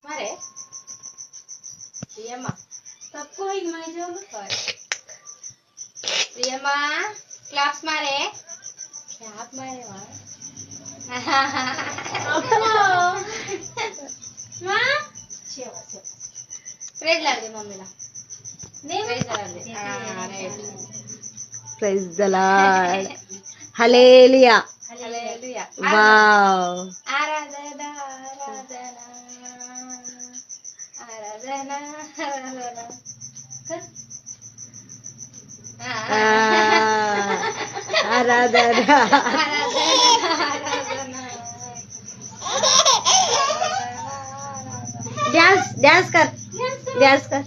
मारे प्रियमा सबको ही मैं जो प्रियमा क्लास मारे क्या मारे प्रेज लागले मम्मीला praise the lord hallelujah hallelujah wow आराधना आराधना आराधना आराधना कर ఆరాధన డాన్స్ డాన్స్ కర్ డాన్స్ కర్